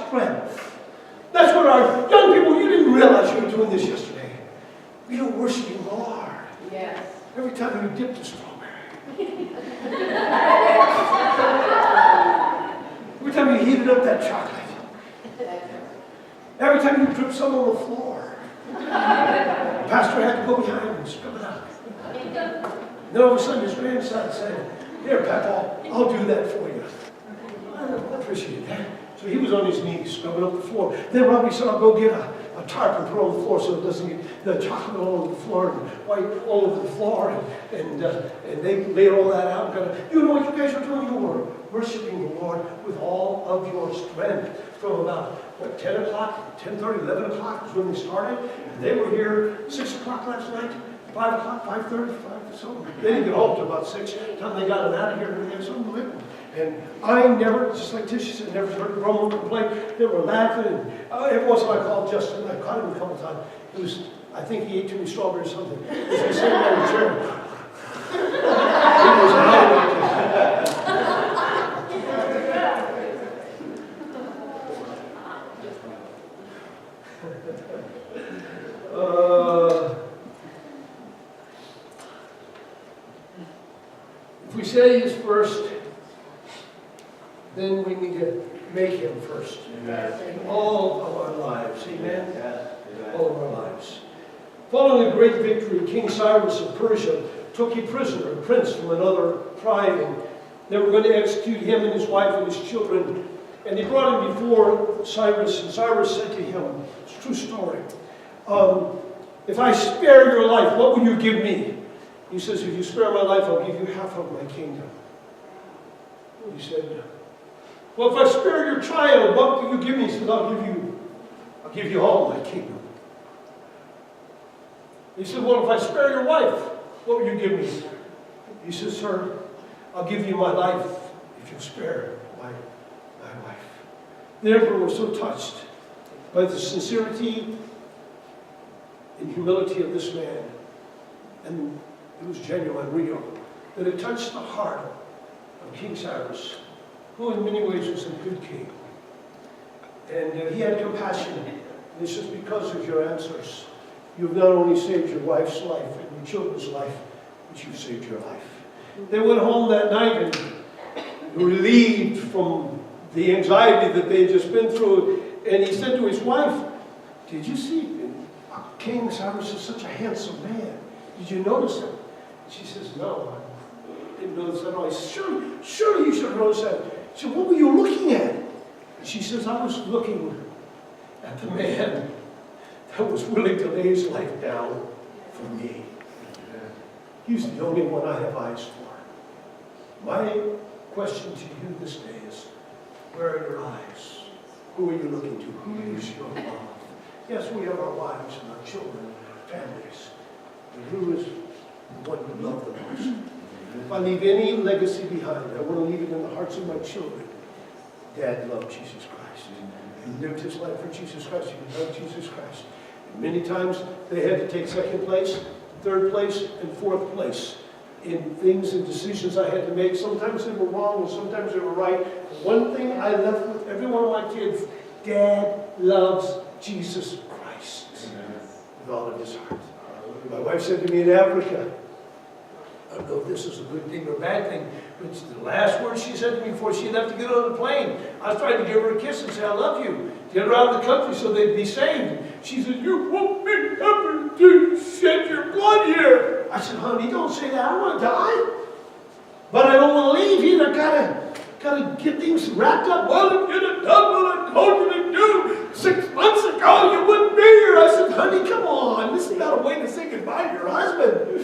strength. That's what our young people, you didn't realize you were doing this yesterday. We were worshiping the Lord. Yes. Every time you dipped a strawberry. Every time you heated up that chocolate. Every time you dripped some on the floor. The pastor had to go behind and scrub it out. Then all of a sudden his grandson said, "Here, Papa, I'll do that for you." I appreciate that. So he was on his knees, scrubbing up the floor. Then Robbie said, "I'll go get a tarp and put it on the floor so it doesn't get the chocolate all over the floor and white all over the floor." And they laid all that out. You know what you guys were doing? You were worshiping the Lord with all of your strength. From about, 10 o'clock, 10:30, 11 o'clock was when they started. And they were here 6 o'clock last night, 5 o'clock, 5:30, 5 or so. They didn't get home till about 6. By the time they got them out of here, they had something to live. And I never, just like Tisha said, never heard a grumble or complaint. They were laughing. And every once in a while I called Justin. I caught him a couple of times. It was, I think he ate too many strawberries or something. He was sitting on the chair. He was out. If we say he's first, then we need to make him first. Amen. In all of our lives. Amen? Yes. All of our lives. Following a great victory, King Cyrus of Persia took a prisoner, a prince from another tribe, and they were going to execute him and his wife and his children. And they brought him before Cyrus, and Cyrus said to him, it's a true story, "If I spare your life, what will you give me?" He says, "If you spare my life, I'll give you half of my kingdom." He said, "Well, if I spare your child, what will you give me?" He said, I'll give you all my kingdom." He said, "Well, if I spare your wife, what will you give me?" He said, "Sir, I'll give you my life if you spare my wife." The emperor was so touched by the sincerity and humility of this man, and it was genuine, real, that it touched the heart of King Cyrus, who in many ways was a good king. And he had compassion. And he says, "Because of your answers, you've not only saved your wife's life and your children's life, but you've saved your life." They went home that night and relieved from the anxiety that they had just been through. And he said to his wife, "Did you see King Cyrus is such a handsome man? Did you notice him?" She says, "No, I didn't notice that at all." He says, Surely you should have noticed that." She said, "What were you looking at?" She says, "I was looking at the man that was willing to lay his life down for me. He's the only one I have eyes for." My question to you this day is, where are your eyes? Who are you looking to? Who is your love? Yes, we have our wives and our children and our families. But who is the one you love the most? If I leave any legacy behind, I want to leave it in the hearts of my children. Dad loved Jesus Christ. He lived his life for Jesus Christ. He loved Jesus Christ. And many times they had to take second place, third place, and fourth place in things and decisions I had to make. Sometimes they were wrong and sometimes they were right. But one thing I left with every one of my kids, Dad loves Jesus Christ with all of his heart. My wife said to me in Africa, I don't know if this is a good thing or a bad thing, but the last word she said to me before she left to get on the plane, I was trying to give her a kiss and say, "I love you." Get her out of the country so they'd be saved. She said, "You won't be happy to shed your blood here." I said, "Honey, don't say that. I want to die. But I don't want to leave either. Gotta get things wrapped up. Well, get it done what I told you to do. 6 months ago, you wouldn't be here." I said, "Honey, come on. This is not a way to say goodbye to your husband."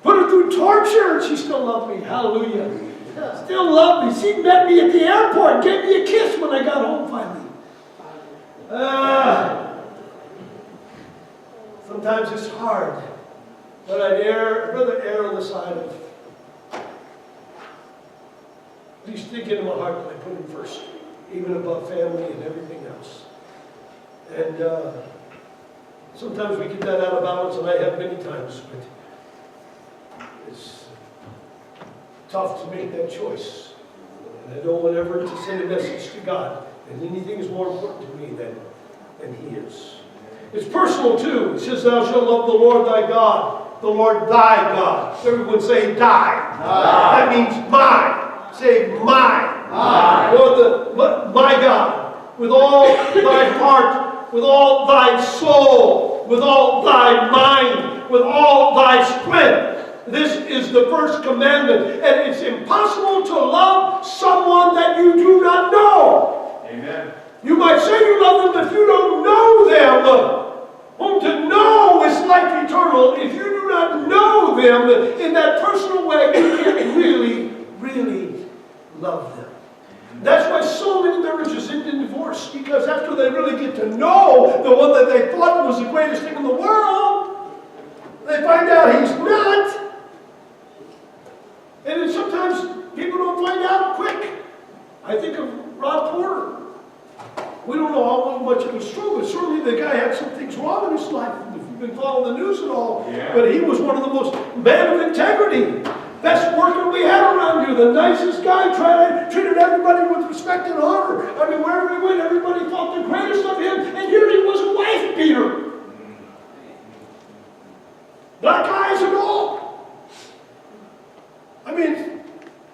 Put her through torture, and she still loved me. Hallelujah. Still loved me. She met me at the airport, gave me a kiss when I got home finally. Sometimes it's hard, but I'd rather err on the side of at least think into my heart that I put him first, even above family and everything else. And sometimes we get that out of balance, and I have many times, but it's tough to make that choice. And I don't want ever to send a message to God that anything is more important to me than He is. It's personal too. It says, thou shalt love the Lord thy God, the Lord thy God. Everyone say, die. That means mine. Say, mine. Lord, my God, with all thy heart, with all thy soul, with all thy mind, with all thy strength. This is the first commandment. And it's impossible to love someone that you do not know. Amen. You might say you love them, but if you don't know them, whom to know is life eternal. If you do not know them in that personal way, you can't really love them. That's why so many marriages end in divorce, because after they really get to know the one that they thought was the greatest thing in the world, they find out he's not. And then sometimes people don't find out quick. I think of Rob Porter. We don't know how much it was true, but certainly the guy had some things wrong in his life. If you've been following the news at all. Yeah. But he was one of the most man of integrity. Best worker we had around here. The nicest guy. Treated everybody with respect and honor. I mean, wherever he went, everybody thought the greatest of him. And here he was a wife beater. Black eyes and all. I mean,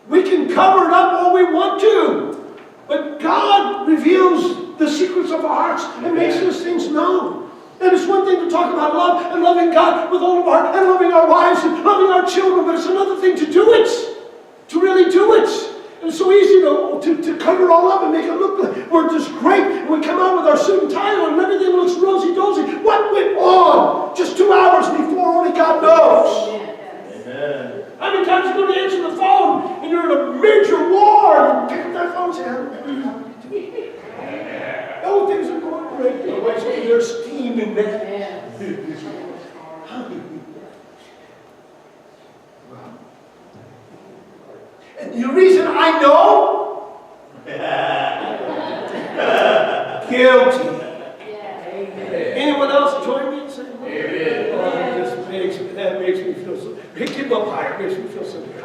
we can cover it up all we want to. But God reveals the secrets of our hearts and makes those things known. And it's one thing to talk about love and loving God with all of our heart and loving our wives and loving our children, but it's another thing to do it. To really do it. And it's so easy to cover it all up and make it look like we're just great. And we come out with our suit and tie on and everything looks rosy-dosy. What went on just 2 hours before only God knows? Amen. How many times you go to answer the phone and you're in a major war and pick up that phone and say, oh, things are going great. My wife's over there steaming that. And the reason I know, guilty. Anyone else join me and say, Amen. That makes me feel so. Keep him up higher. Makes me feel so good.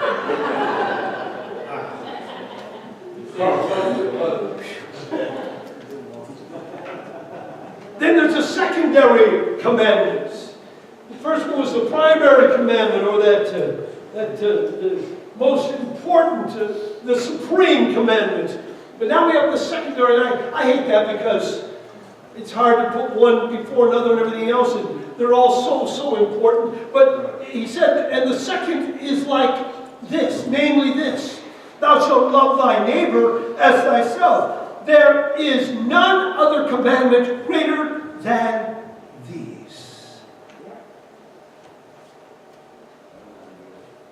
Then there's the secondary commandments. The first one was the primary commandment, or the most important, the Supreme Commandment. But now we have the secondary, and I hate that because it's hard to put one before another and everything else, and they're all so important. But he said, and the second is like this, namely this: thou shalt love thy neighbor as thyself. There is none other commandment greater than these.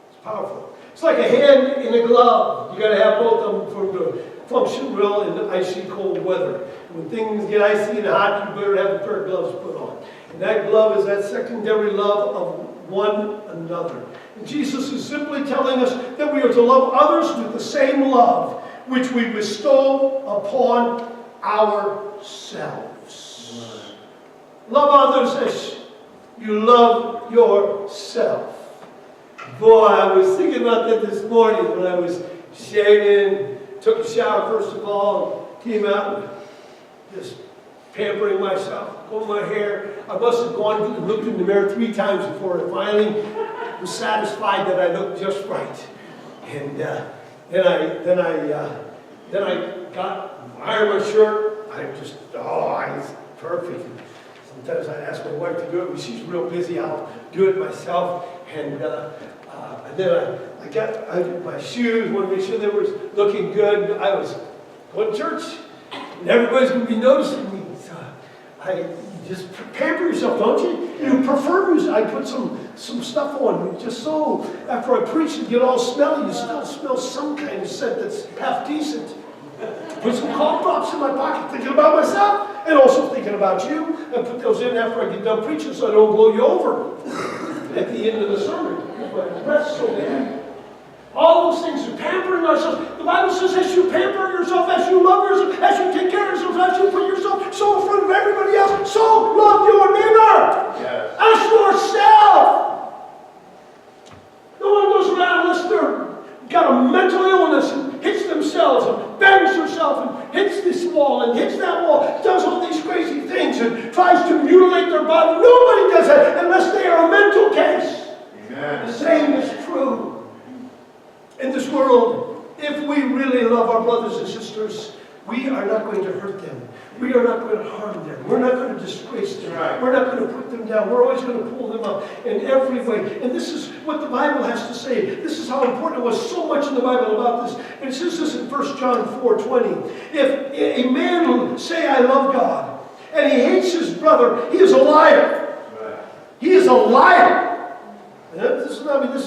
It's powerful. It's like a hand in a glove. You got to have both of them for the function well in icy cold weather. When things get icy and hot, you better have a pair of gloves put on. And that glove is that secondary love of one another. And Jesus is simply telling us that we are to love others with the same love which we bestow upon ourselves. Love others as you love yourself. Boy, I was thinking about that this morning when I was shaving, took a shower first of all, came out and just pampering myself, combing my hair. I must have gone and looked in the mirror 3 times before I finally was satisfied that I looked just right. And then I ironed my shirt. I was perfect. Sometimes I ask my wife to do it, but she's real busy. I'll do it myself. And then I got my shoes, wanted to make sure they were looking good. I was going to church, and everybody's going to be noticing me. So you just pamper yourself, don't you? You perfume yourself. I put some stuff on, just so after I preach and get all smelly, you still smell some kind of scent that's half decent. Put some cough drops in my pocket, thinking about myself and also thinking about you. And put those in after I get done preaching so I don't blow you over at the end of the sermon. My breath's so bad. All those things are pampering ourselves. The Bible says as you pamper yourself, as you love yourself, as you take care of yourself, as you put yourself so in front of everybody else, so love your neighbor. Yes. As yourself. No one goes around unless they're got a mental illness and hits themselves herself and hits this wall and hits that wall, does all these crazy things and tries to mutilate their body. Nobody does that unless they are a mental case. Amen. The same is true in this world. If we really love our brothers and sisters, we are not going to hurt them. We are not going to harm them. We're not going to disgrace them. Right. We're not going to put them down. We're always going to pull them up in every way. And this is what the Bible has to say. This is how important it was. So much in the Bible about this. And it says this in 1 John 4:20. If a man will say, I love God, and he hates his brother, he is a liar. Right. He is a liar. This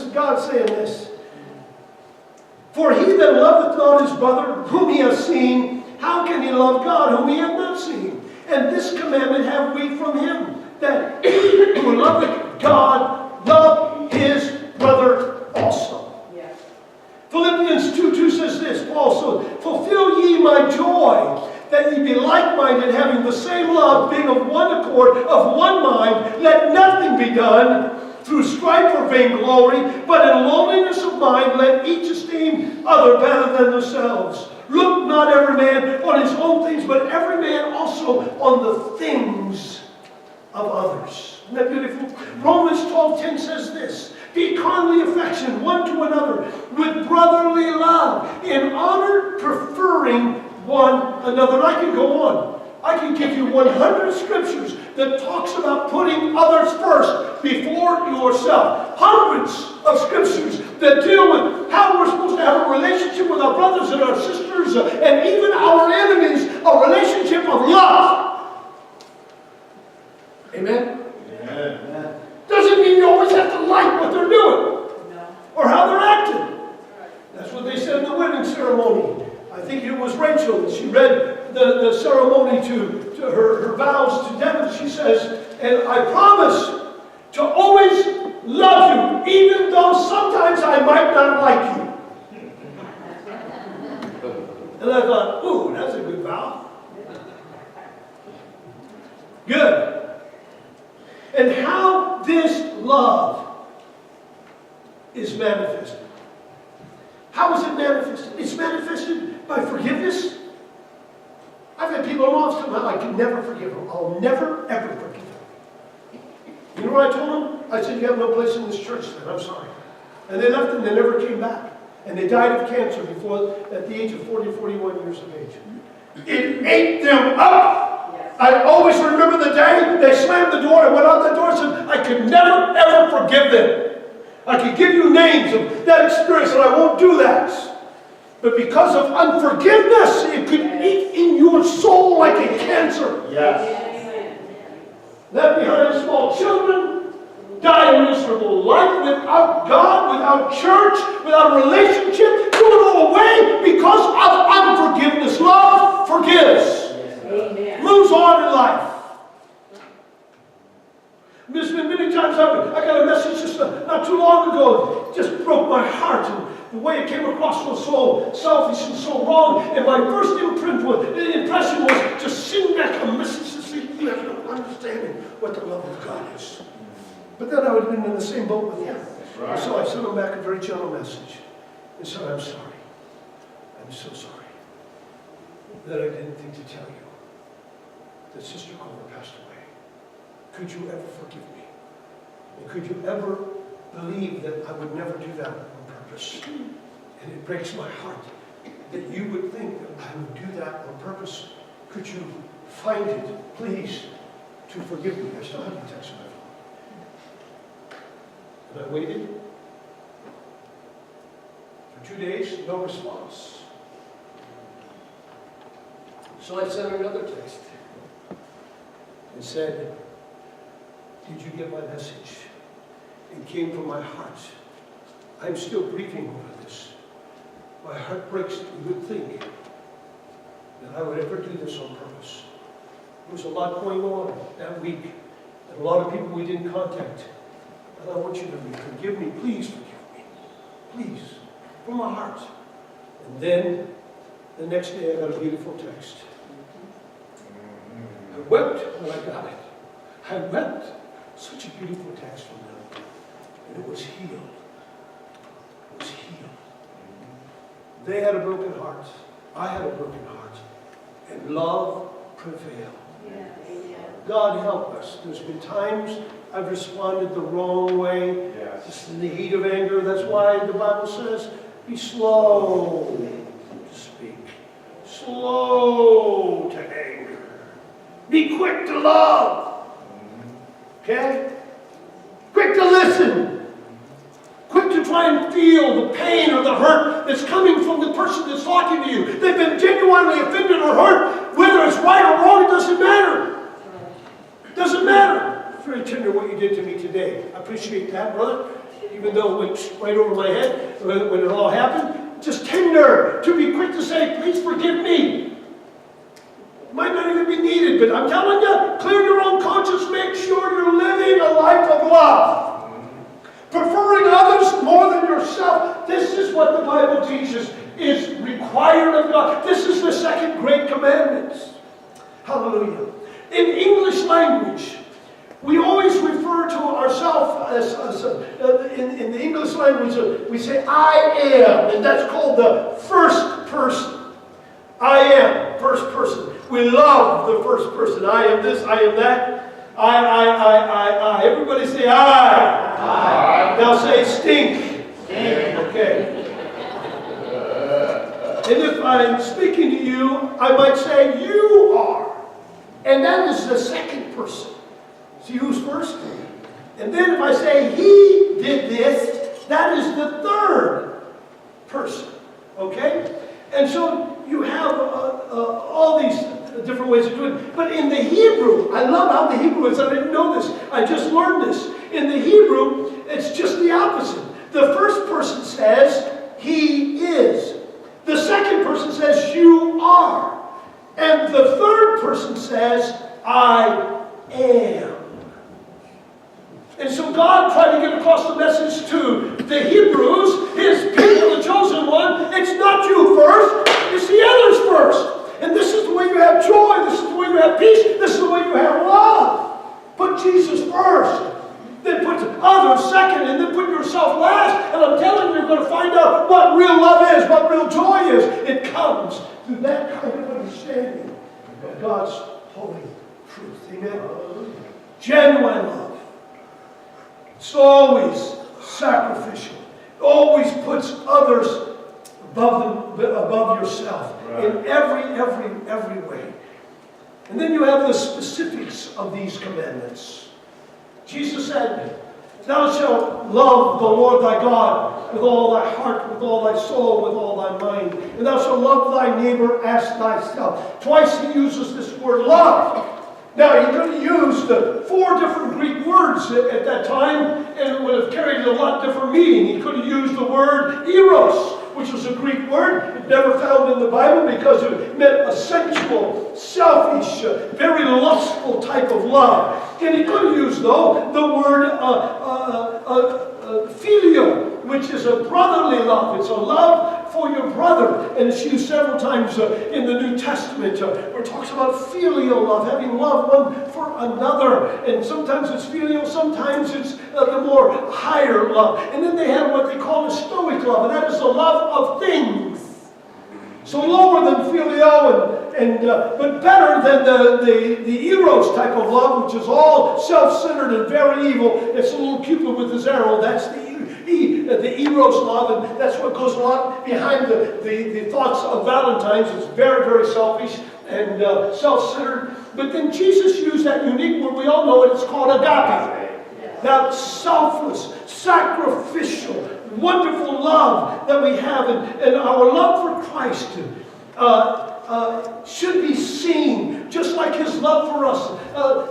is God saying this. For he that loveth not his brother, whom he hath seen, how can he love God, whom he hath not seen? And this commandment have we from him, that he who loveth God, love his brother also. Yes. Philippians 2:2 says this, also, fulfill ye my joy, that ye be like-minded, having the same love, being of one accord, of one mind, let nothing be done through strife or vainglory, but in lowliness of mind, let each esteem other better than themselves. Look not every man on his own things, but every man also on the things of others. Isn't that beautiful? Romans 12:10 says this, be kindly affectioned one to another with brotherly love, in honor preferring one another. I can go on. I can give you 100 scriptures that talks about putting others first before yourself. Hundreds of scriptures that deal with how we're supposed to have a relationship with our brothers and our sisters and even our enemies, a relationship of love. Amen? Amen. Doesn't mean you always have to like what they're doing No. or how they're acting. That's what they said in the wedding ceremony. I think it was Rachel that she read the ceremony to her vows to David. She says, and I promise to always love you, even though sometimes I might not like you. And I thought, ooh, that's a good vow. Good. And how this love is manifested. How is it manifested? It's manifested by forgiveness. I've had people in office come out, I can never forgive them. I'll never, ever forgive them. You know what I told them? I said, you have no place in this church then, I'm sorry. And they left and they never came back. And they died of cancer at the age of 40, 41 years of age. It ate them up. Yes. I always remember the day they slammed the door and went out the door and said, I could never, ever forgive them. I could give you names of that experience, and I won't do that. But because of unforgiveness, it could eat in your soul like a cancer. Yes. Left behind small children, die a miserable life without God, without church, without a relationship, threw it all away because of unforgiveness. Love forgives. Amen. Moves on in life. There's been many times I got a message just not too long ago. It just broke my heart. And the way it came across was so selfish and so wrong. And my first impression was to send back a message to say, you have no understanding what the love of God is. But then I would have been in the same boat with him. Right. So I sent him back a very gentle message. And said, I'm sorry. I'm so sorry that I didn't think to tell you that Sister Culver passed away. Could you ever forgive me? And could you ever believe that I would never do that on purpose? And it breaks my heart that you would think that I would do that on purpose. Could you find it, please, to forgive me? I still have the text on my phone. And I waited for 2 days, no response. So I sent her another text and said, did you get my message? It came from my heart. I'm still grieving over this. My heart breaks that you would think that I would ever do this on purpose. There was a lot going on that week, and a lot of people we didn't contact. And I want you to forgive me. Please forgive me. Please. From my heart. And then, the next day I got a beautiful text. I wept when I got it. I wept. Such a beautiful text from them. And it was healed. It was healed. They had a broken heart. I had a broken heart. And love prevailed. God help us. There's been times I've responded the wrong way. Yes. Just in the heat of anger. That's why the Bible says, be slow to speak. Slow to anger. Be quick to love. Okay? Quick to listen. Quick to try and feel the pain or the hurt that's coming from the person that's talking to you. They've been genuinely offended or hurt. Whether it's right or wrong, it doesn't matter. It doesn't matter. It's very tender what you did to me today. I appreciate that, brother. Even though it went right over my head when it all happened. Just tender to be quick to say, please forgive me. Might not even be needed, but I'm telling you, clear your own conscience. Make sure you're living a life of love. Preferring others more than yourself. This is what the Bible teaches is required of God. This is the second great commandment. Hallelujah. In English language, we always refer to ourselves as in the English language, we say I am, and that's called the first person. I am, first person. We love the first person. I am this, I am that. I. Everybody say I. I. Now say stink. Stink. Okay. And if I'm speaking to you, I might say you are. And that is the second person. See who's first? And then if I say he did this, that is the third person. Okay? And so you have all these different ways of doing it. But in the Hebrew, I love how the Hebrew is. I didn't know this. I just learned this. In the Hebrew, it's just the opposite. The first person says, he is. The second person says, you are. And the third person says, I am. And so God tried to get across the message to the Hebrews, his people, the chosen one. It's not you first, it's the others first. And this is the way you have joy, this is the way you have peace, this is the way you have love. Put Jesus first, then put others second, and then put yourself last. And I'm telling you, you're going to find out what real love is, what real joy is. It comes through that kind of understanding of God's holy truth. Amen? Genuine love. It's always sacrificial. It always puts others above yourself. Right. In every way. And then you have the specifics of these commandments. Jesus said, thou shalt love the Lord thy God with all thy heart, with all thy soul, with all thy mind. And thou shalt love thy neighbor as thyself. Twice he uses this word love. Now, he could have used 4 different Greek words at that time, and it would have carried a lot different meaning. He could have used the word eros, which was a Greek word. It never found in the Bible because it meant a sensual, selfish, very lustful type of love. And he could have used, though, the word filial, which is a brotherly love. It's a love for your brother. And it's used several times in the New Testament where it talks about filial love, having love one for another. And sometimes it's filial, sometimes it's the more higher love. And then they have what they call a stoic love, and that is the love of things. So lower than filial, but better than the eros type of love, which is all self-centered and very evil. It's a little Cupid with his arrow. That's the eros love, and that's what goes on behind the thoughts of Valentine's. It's very, very selfish and self-centered. But then Jesus used that unique word. We all know it. It's called agape. That selfless, sacrificial, wonderful love that we have, and our love for Christ should be seen just like his love for us.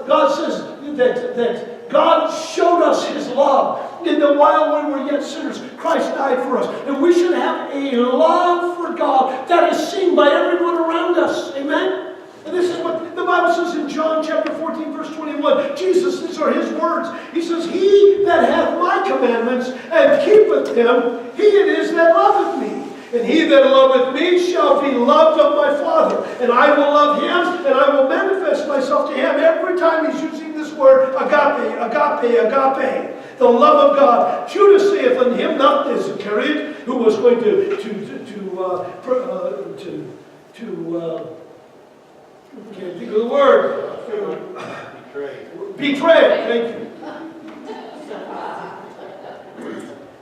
God says that God showed us his love in the while we were yet sinners. Christ died for us, and we should have a love for God that is seen by everyone around us. Amen. And this is what the Bible says in John chapter 14, verse 21. Jesus, these are his words. He says, he that hath my commandments and keepeth them, he it is that loveth me. And he that loveth me shall be loved of my Father. And I will love him, and I will manifest myself to him. Every time he's using this word, agape, agape, agape. The love of God. Judas saith unto him, not Iscariot, who was going to can't think of the word. Betray. Thank you.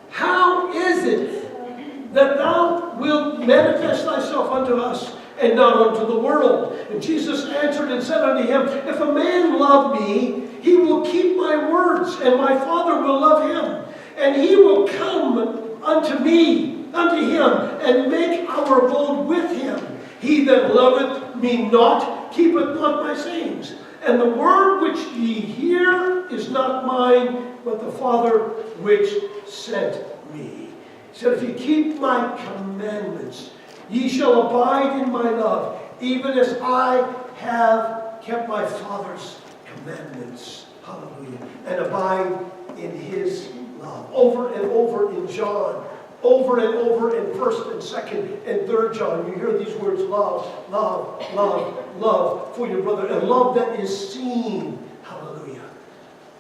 How is it that thou wilt manifest thyself unto us and not unto the world? And Jesus answered and said unto him, if a man love me, he will keep my words, and my Father will love him. And he will come unto me, unto him, and make our abode with him. He that loveth me not, keepeth not my sayings. And the word which ye hear is not mine, but the Father which sent me. He said, if ye keep my commandments, ye shall abide in my love, even as I have kept my Father's commandments. Hallelujah. And abide in his love. Over and over in John. Over and over in 1st and 2nd and 3rd John, you hear these words, love, love, love, love for your brother, and love that is seen. Hallelujah.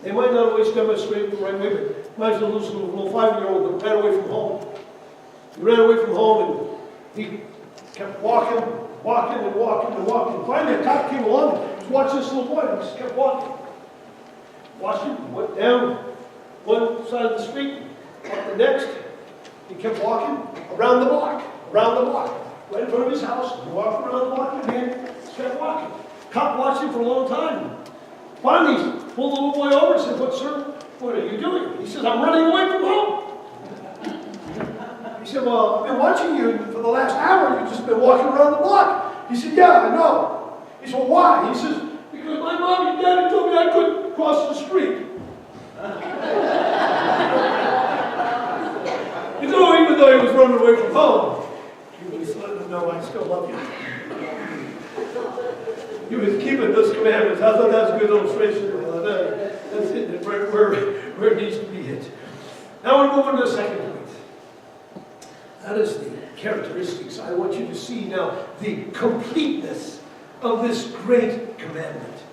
They might not always demonstrate the right way, but imagine a little 5-year-old that ran away from home. He ran away from home and he kept walking and walking. Finally, a cop came along and was watching this little boy, and he just kept walking. Watching, went down one side of the street, up the next. He kept walking around the block, right in front of his house. He walked around the block again, just kept walking. Cop watched him for a long time. Finally, he pulled the little boy over and said, what are you doing? He said, I'm running away from home. He said, well, I've been watching you for the last hour. You've just been walking around the block. He said, yeah, I know. He said, well, why? He says, because my mom and daddy told me I couldn't cross the street. You know, even though he was running away from home, he was letting them know, I still love you. He was keeping those commandments. I thought that was a good illustration. That's it, where it needs to be hit. Now we're moving to the second point. That is the characteristics. I want you to see now the completeness of this great commandment.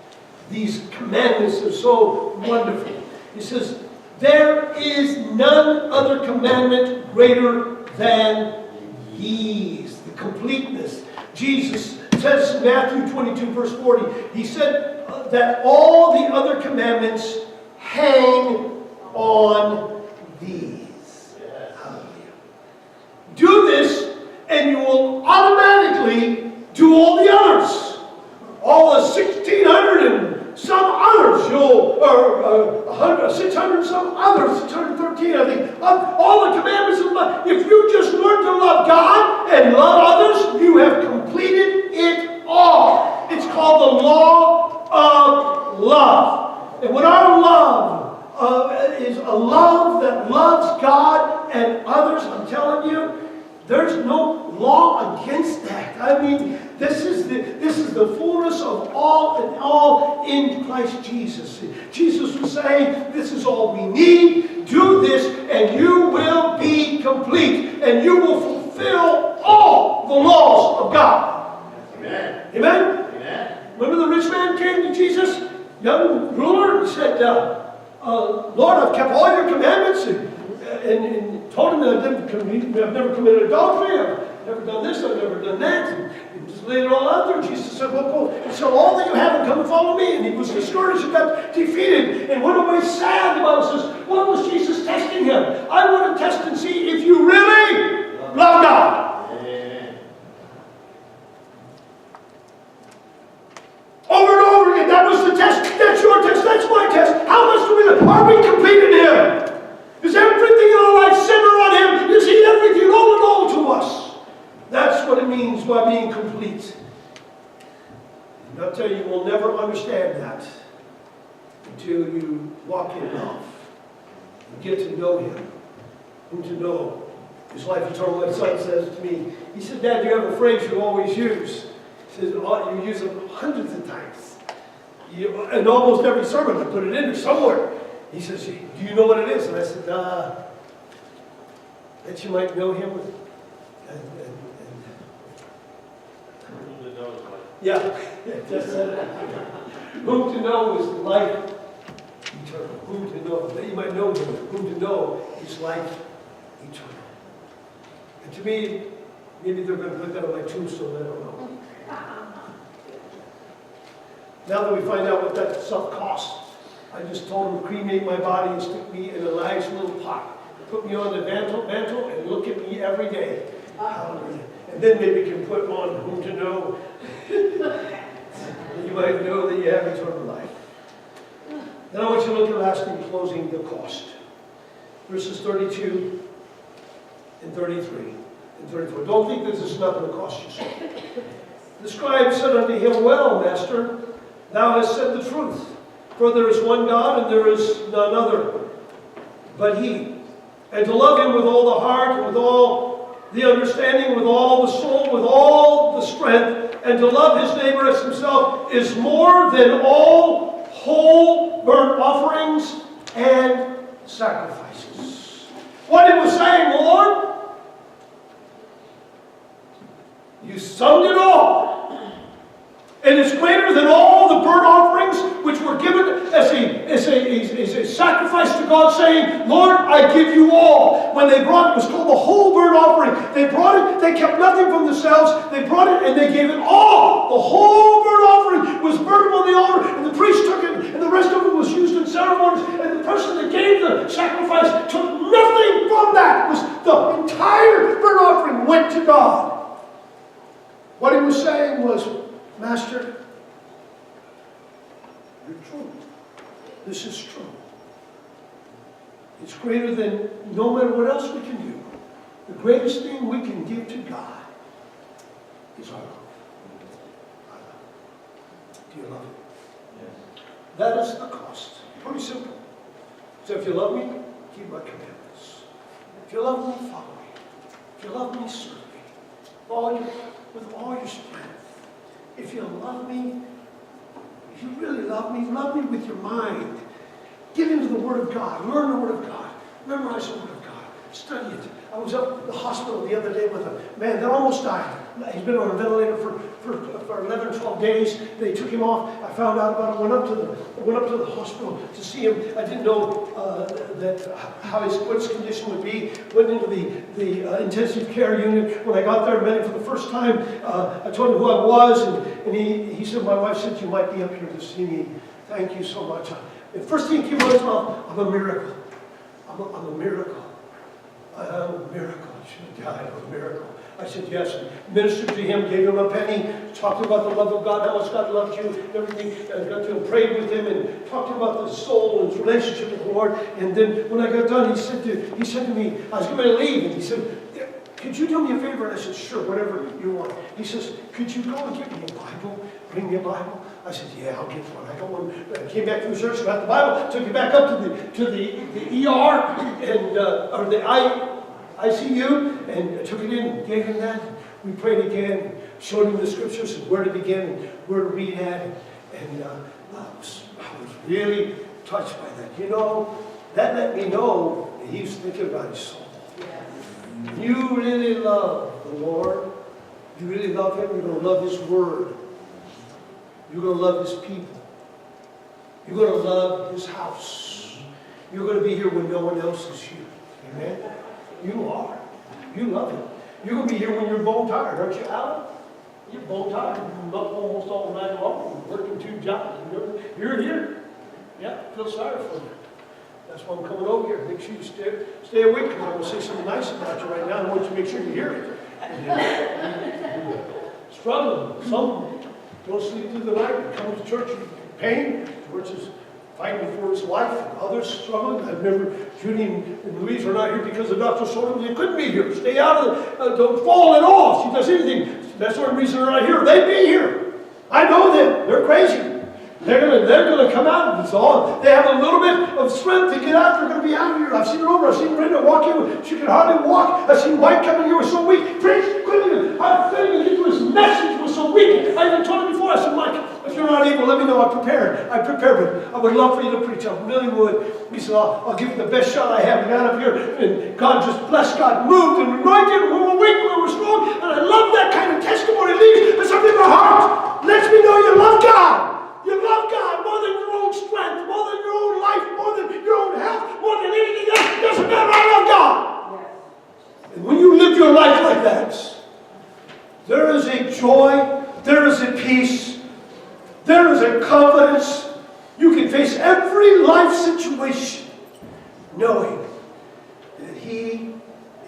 These commandments are so wonderful. He says, there is none other commandment greater than these. The completeness. Jesus says in Matthew 22, verse 40, he said that all the other commandments hang on these. Hallelujah. Do this, and you will automatically do all the others. All the 1,600 and some others, 600 some others, 613, I think. All the commandments of love. If you just learn to love God and love others, you have completed it all. It's called the law of love. And when our love is a love that loves God and others, I'm telling you, there's no law against that. I mean, this is the fullness of all and all in Christ Jesus. Jesus was saying, this is all we need. Do this and you will be complete. And you will fulfill all the laws of God. Amen. Amen? Amen. Remember the rich man came to Jesus, young ruler, and said, Lord, I've kept all your commandments, and told him that I've never committed adultery, I've never done this, I've never done that. And just laid it all out there. Jesus said, well, go and sell all that you have and come and follow me. And he was discouraged and got defeated and went away sad. The Bible says, what was Jesus testing him? I want to test and see if you really love God. Amen. Over and over again, that was the test. That's your test. That's my test. How much do we love? Are we completed in Him? Is everything in our life centered on Him? Is He everything, all in all to us? That's what it means by being complete. And I'll tell you, you will never understand that until you walk in love and get to know Him, and to know His life eternal. My son says to me, he said, Dad, you have a phrase you always use. He says, oh, you use it hundreds of times. In almost every sermon, I put it in there somewhere. He says, do you know what it is? And I said, that you might know Him. Yeah, just said it. Whom to know is life eternal. Whom to know, that you might know Him. Whom to know is life eternal. And to me, maybe they're going to put that on my tombstone, I don't know. Now that we find out what that stuff costs, I just told him to cremate my body and stick me in a nice little pot. Put me on the mantle and look at me every day. Hallelujah. And then maybe you can put on whom to know. You might know that you have eternal life. Then I want you to look at last in closing, the cost. Verses 32 and 33 and 34. Don't think that this is not going to cost you something. The scribe said unto him, Well, master, thou hast said the truth. For there is one God, and there is none other but He. And to love Him with all the heart, with all the understanding, with all the soul, with all the strength, and to love his neighbor as himself is more than all whole burnt offerings and sacrifices. What he was saying, Lord, you summed it all. And it's greater than all the burnt offerings which were given as a sacrifice to God, saying, Lord, I give you all. When they brought it, was called the whole burnt offering. They brought it, they kept nothing from themselves. They brought it and they gave it all. The whole burnt offering was burned on the altar, and the priest took it, and the rest of it was used in ceremonies. And the person that gave the sacrifice took nothing from that. It was the entire burnt offering went to God. What he was saying was, Master, you're true. This is true. It's greater than no matter what else we can do. The greatest thing we can give to God is our love. Our love. Do you love Him? Yes. That is the cost. Pretty simple. So if you love me, keep my commandments. If you love me, follow me. If you love me, serve me. With all your strength. If you love me, if you really love me with your mind. Get into the Word of God. Learn the Word of God. Memorize the Word of God. Study it. I was up at the hospital the other day with a man that almost died. He's been on a ventilator for 11, 12 days. They took him off. I found out about it. Went up to the hospital to see him. I didn't know what his condition would be. Went into the intensive care unit. When I got there, met him for the first time. I told him who I was, and he said, my wife said you might be up here to see me. Thank you so much. The first thing came out of his mouth, I'm a miracle. I'm a miracle. I'm a miracle. She died of a miracle. I said, yes. Ministered to him, gave him a penny, talked about the love of God, how much God loved you, everything. I got to prayed with him and talked about the soul and his relationship with the Lord. And then when I got done, he said to me, I was going to leave, and he said, could you do me a favor? And I said, sure, whatever you want. He says, could you go and get me a Bible? Bring me a Bible? I said, yeah, I'll get one. I got one. I came back from the church, got the Bible, took it back up to the ER and or the ICU, and took it in and gave him that. We prayed again, showed him the scriptures and where to begin and where to read at. And I was really touched by that. You know, that let me know that he was thinking about his soul. You really love the Lord. You really love Him. You're going to love His Word. You're going to love His people. You're going to love His house. You're going to be here when no one else is here. Amen? You are. You love Him. You're going to be here when you're bone tired, aren't you, Alan? You're bone tired. You've been up almost all night long, working 2 jobs. You're here. Yeah, I feel sorry for you. That's why I'm coming over here. Make sure you stay awake, because I'm going to say something nice about you right now. I want you to make sure you hear it. Struggling. Some don't sleep through the night. Come to church in pain. George is fighting for his life. Others struggling. I remember Judy and Louise are not here because the doctor told them they couldn't be here. Stay out of don't fall at all. If she does anything, that's the only reason they're not here. They'd be here. I know them. They're crazy. They're gonna come out of this all. They have a little bit of strength to get out. They're gonna be out of here. I've seen it over. I've seen Brenda walk in. She could hardly walk. I've seen Mike coming here was so weak. Preach couldn't even get to his message was so weak. I even told him before. I said, Mike, if you're not able, let me know. I prepared, but I would love for you to preach. I really would. He said, I'll give you the best shot I have. We got up here, and God just blessed. God moved and anointed. We were weak. We were strong, and I love that kind of testimony. It leaves with something in our heart. Lets me know you love God. You love God more than your own strength, more than your own life, more than your own health, more than anything else. It doesn't matter. I love God. Yes. And when you live your life like that, there is a joy, there is a peace There is a confidence. You can face every life situation knowing that He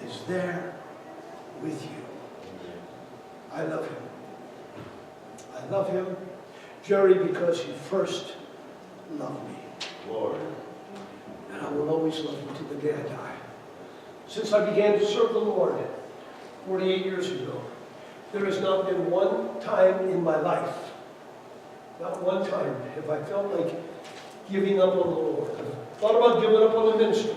is there with you. I love Him. I love Him, Jerry, because He first loved me. Lord. And I will always love Him to the day I die. Since I began to serve the Lord 48 years ago, there has not been one time in my life, not one time, have I felt like giving up on the Lord. I've thought about giving up on the ministry.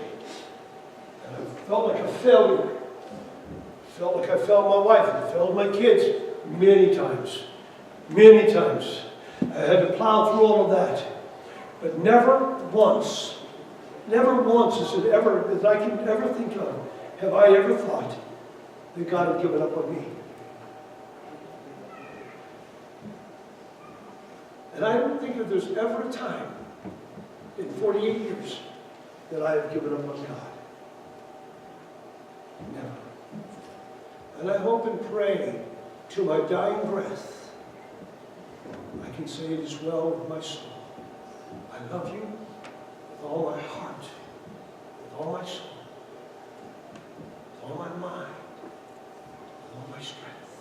And I felt like a failure. I felt like I failed my wife. I failed my kids many times. Many times. I had to plow through all of that. But never once is it ever, that I can ever think of, have I ever thought that God had given up on me. And I don't think that there's ever a time in 48 years that I have given up on God. Never. And I hope and pray to my dying breath, I can say it as well with my soul. I love you with all my heart, with all my soul, with all my mind, with all my strength.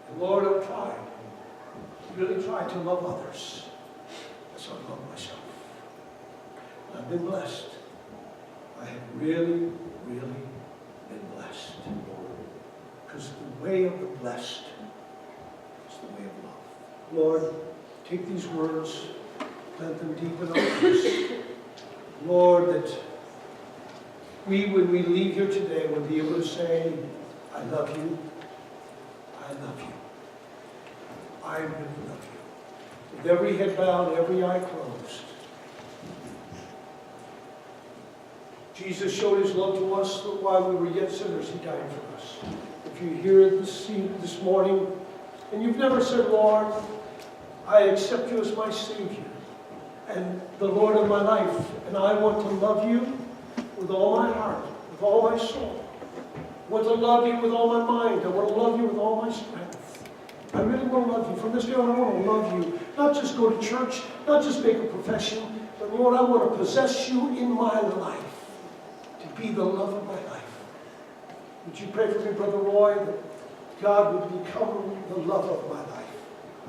And Lord, I've tried, really tried to love others as I love myself. And I've been blessed. I have really, really been blessed. Because the way of the blessed is the way of love. Lord, take these words, plant them deep in our hearts. Lord, that we, when we leave here today, will be able to say, I love you. I love you. I really love you. With every head bowed, every eye closed. Jesus showed His love to us that while we were yet sinners, He died for us. If you're here this morning and you've never said, Lord, I accept you as my Savior and the Lord of my life, and I want to love you with all my heart, with all my soul. I want to love you with all my mind. I want to love you with all my strength. I really want to love you. From this day on, I want to love you. Not just go to church, not just make a profession, but Lord, I want to possess you in my life, to be the love of my life. Would you pray for me, Brother Roy, that God would become the love of my life?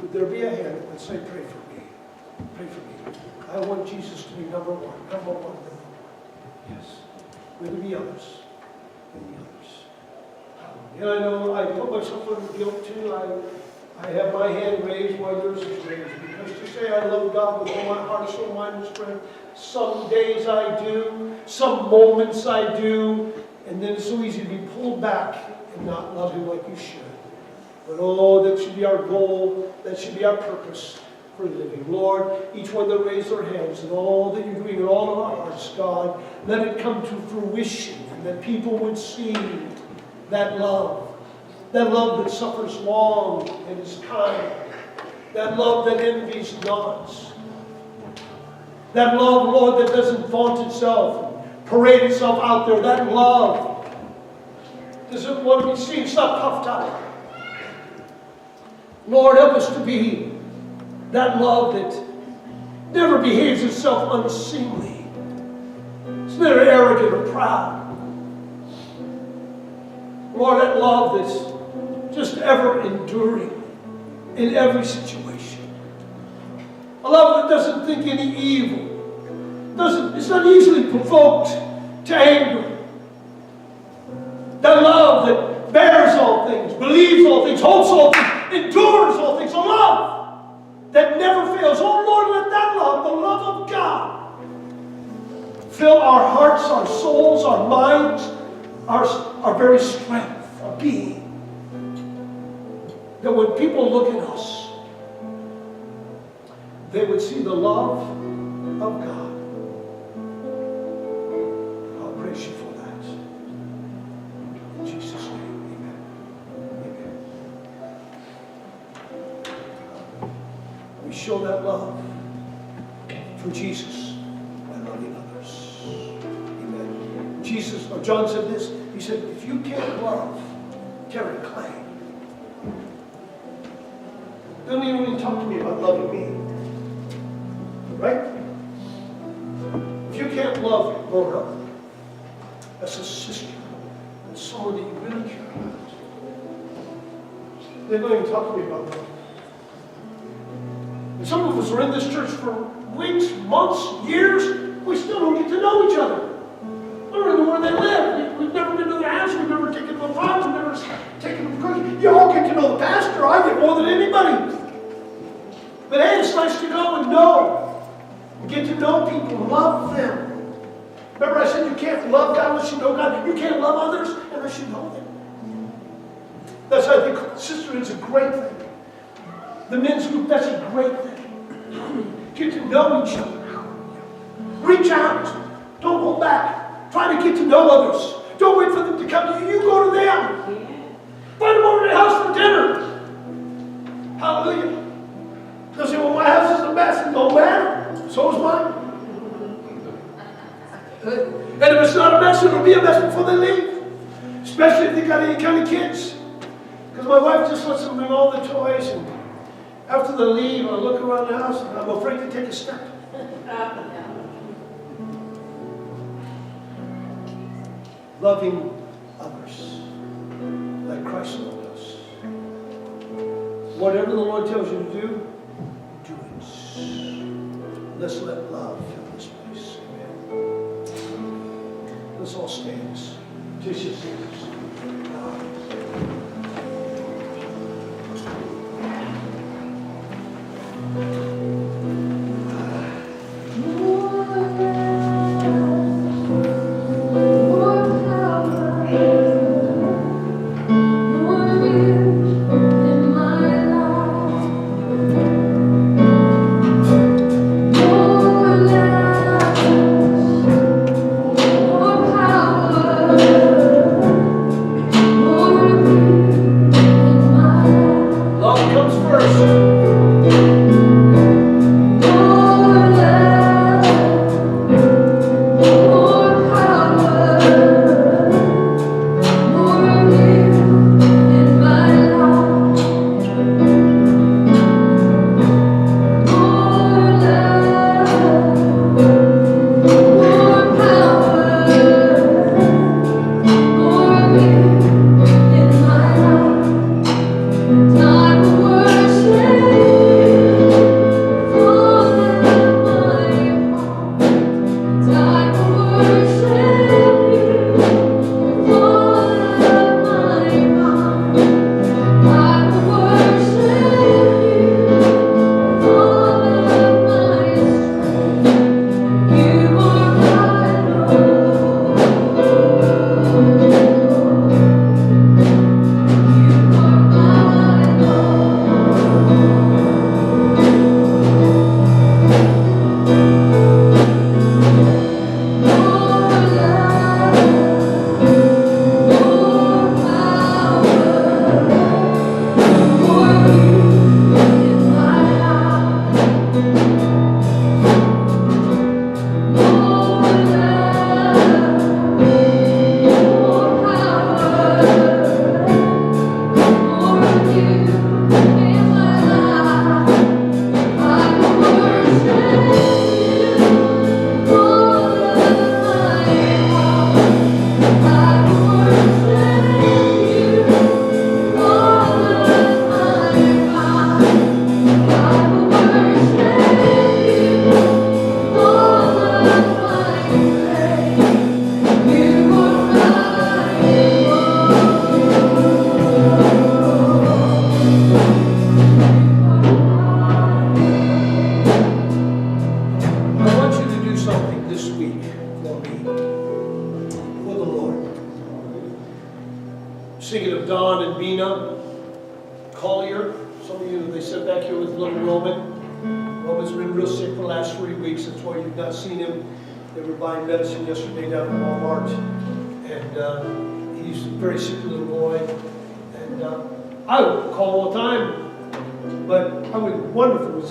Would there be a hand that would say, pray for me? Pray for me. I want Jesus to be number one, number one, number one. Yes. Will there be others? Will there be others? And I know I put myself under guilt too. I have my hand raised while yours is raised. Because to say I love God with all my heart, soul, mind, and strength, some days I do, some moments I do, and then it's so easy to be pulled back and not love Him like you should. But oh, that should be our goal, that should be our purpose for living. Lord, each one that raised their hands and all that you're doing in all of our hearts, God, let it come to fruition and that people would see that love that suffers long and is kind, that love that envies not, that love, Lord, that doesn't vaunt itself, parade itself out there, that love doesn't want to be seen, it's not puffed up. Lord, help us to be that love that never behaves itself unseemly. It's never arrogant or proud. Lord, that love that's just ever enduring in every situation. A love that doesn't think any evil. It's not easily provoked to anger. That love that bears all things, believes all things, hopes all things, endures all things. A love that never fails. Oh Lord, let that love, the love of God, fill our hearts, our souls, our minds, our very strength of being. That when people look at us, they would see the love of God. I'll praise you for that. In Jesus' name, amen. Amen. We show that love for Jesus by loving others. Amen. Jesus, or John said this, he said, if you can't love, carry clay. Don't even talk to me about loving me. Right? If you can't love Mona, that's a sister, and someone that you really care about. They don't even talk to me about that. And some of us are in this church for weeks, months, years. We still don't get to know each other. I don't even know where they live. We've never been to their house. We've never taken them apart. We've never taken them cooking. You all get to know the pastor. I get more than anybody. But hey, it's nice to go and know. Get to know people, love them. Remember I said you can't love God unless you know God. You can't love others unless you know them. That's why I think sisterhood is a great thing. The men's group, that's a great thing. Get to know each other. Reach out. Don't hold back. Try to get to know others. Don't wait for them to come to you. You go to them. Invite them over to the house for dinner. Hallelujah. They'll say, well, my house is a mess. It don't matter. So is mine. And if it's not a mess, it'll be a mess before they leave. Especially if they got any kind of kids. Because my wife just lets them bring all the toys. And after they leave, I look around the house and I'm afraid to take a step. Loving others like Christ loved us. Whatever the Lord tells you to do, do it. Let's let love fill this place. Amen. Let's all stand. Just your singers.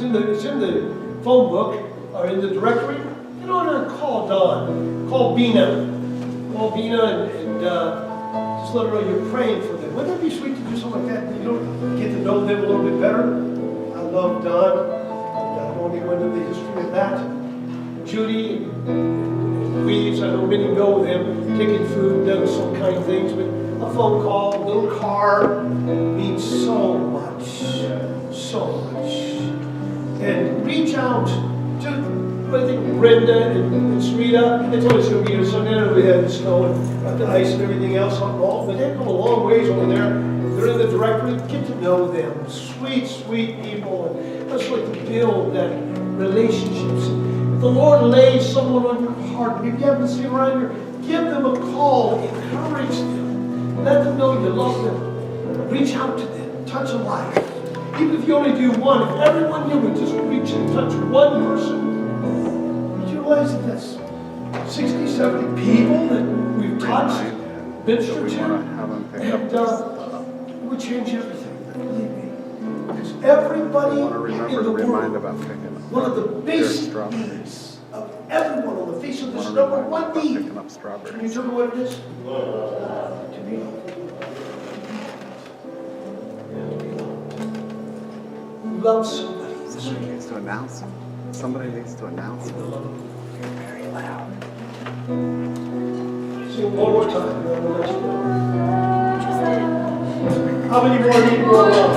It's in the phone book or in the directory. Get on there and call Dawn. Call Bina. Call Bina and just let her know you're praying for them. Wouldn't that be sweet to do something like that? You don't get to know them a little bit better. I love Dawn. And I don't we went into the history of that. Judy and Weaves, I know many know them, taking food, done some kind of things, but a phone call, a little card means so much. So much. And reach out to, I think, Brenda and Sarita. They told us going to be here Sunday. I know we had the snow and the ice and everything else on all, but they've come a long ways over there. They're in the directory. Get to know them. Sweet, sweet people. And let's like to build that relationships. If the Lord lays someone on your heart, maybe you haven't seen around here, give them a call. Encourage them. Let them know you love them. Reach out to them. Touch a life. Even if you only do one, if everyone here would just reach and touch one person, you realize that that's 60, 70 people that we've touched, ministered to, and it would change everything, believe me. Because everybody in the world, one of the basic needs of everyone on the face of this number one need, can you tell me what it is? To be loved. Love somebody. Somebody needs to announce it. Somebody needs to announce it. Very loud. Sing one more time, and then we'll let you go. How many more need more love?